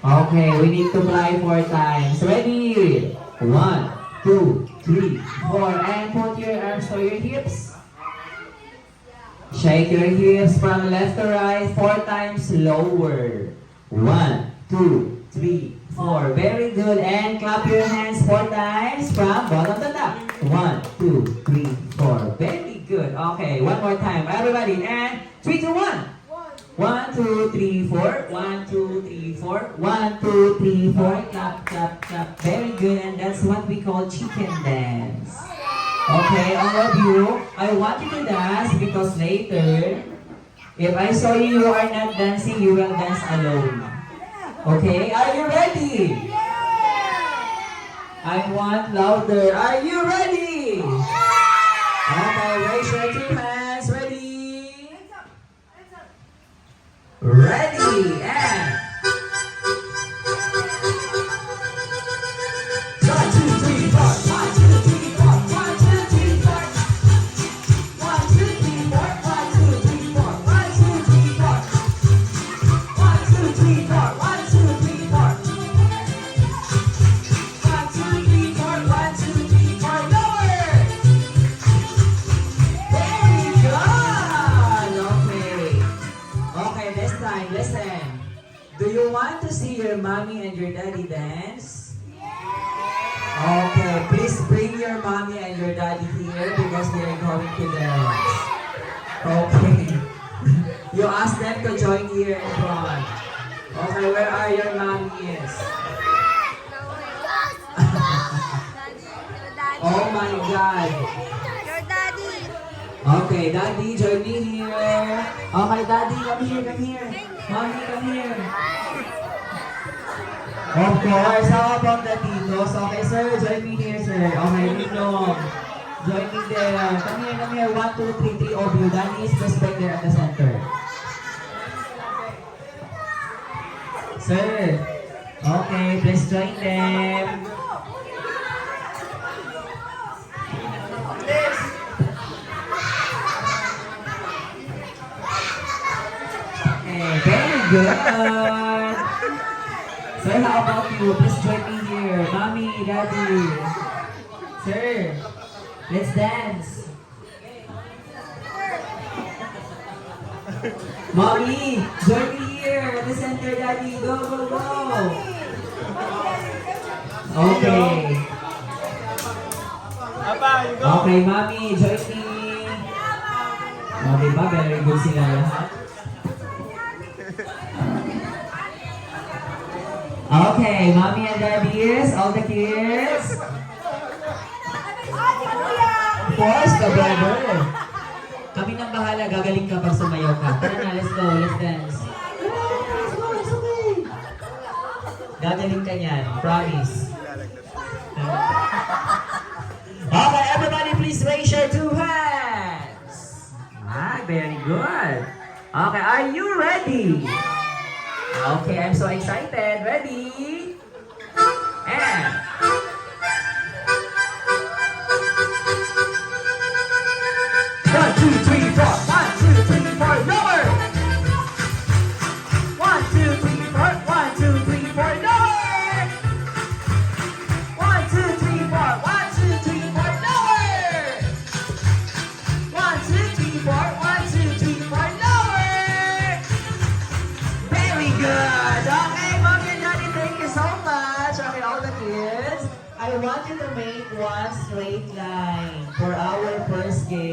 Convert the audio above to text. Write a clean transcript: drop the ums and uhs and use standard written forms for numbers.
Okay, we need to fly 4 times. Ready? 1, 2, 3, 4. And put your arms to your hips. Shake your hips from left to right. 4 times lower. 1, 2, 3, 4. Very good. And clap your hands 4 times from bottom to top. 1, 2, 3, 4. Very good. Okay, one more time. Everybody. And 3, 2, 1. 1, 2, 3, 4. 1, 2, 3, 4. 1, 2, 3, 4. Clap, clap, clap. Very good. And that's what we call chicken dance. Okay, all of you, I want you to dance because later, if I saw you are not dancing, you will dance alone. Okay, are you ready? I want louder. Are you ready? Okay, raise your 2 hands. Ready? Ready, and 1, 2, 3, 4. 1, 2, 3, 4. 1, 2, 3, 4. 1, 2, 3, 4. 1, 2, 3, 4. 1, 2, 3, 4. 1, 2, 3, 4. 1, 2, 3, 4. 1, 2, 3, 4. 1, 2, 3, 4. Lower. Very good. Okay. Okay, this time, listen. Do you want to see your mommy and your daddy dance? Okay, please bring your mommy and your daddy here because we are going to dance. Okay. You ask them to join here in front. Okay, where are your mommies? Oh my God. Your daddy. Okay, daddy, join me here. Okay, daddy, come here, come here. Mommy, come here. Of course, how about the titos? Okay, sir, join me here, sir. Okay, Ninong. Join me there. Come here, come here. 1, 2, 3, 3 of you. Danny is just back there at the center. Sir. Okay, please join them. Okay, very good. Sir, how about you? Please join me here. Mommy, daddy. Sir, let's dance. Mommy, join me here at the center, daddy. Go, go, go. Okay. Okay, mommy, join me. Okay ba? Very good sila lahat. Okay, mommy and daddies, all the kids. Of course, the brother. Kami nang bahala, gagaling ka pag sumayaw ka. Tara na, let's go, let's dance. Let's go, it's okay. Gagaling ka niyan, promise. Okay, everybody please raise your 2 hands. Ah, very good. Okay, are you ready? Okay, I'm so excited. Ready? And 1, 2, 3, 4. 1, 2, 3, 4. Lower. 1, 2, 3, 4. 1, 2, 3, 4. Lower. 1, 2, 3, 4. 1, 2, 3, 4. Lower. 1, 2, 3, 4. 1, 2, 3, 4. Lower. Very good. Okay, mommy and daddy, thank you so much. Okay, all the kids, I want you to make one straight line for our first game.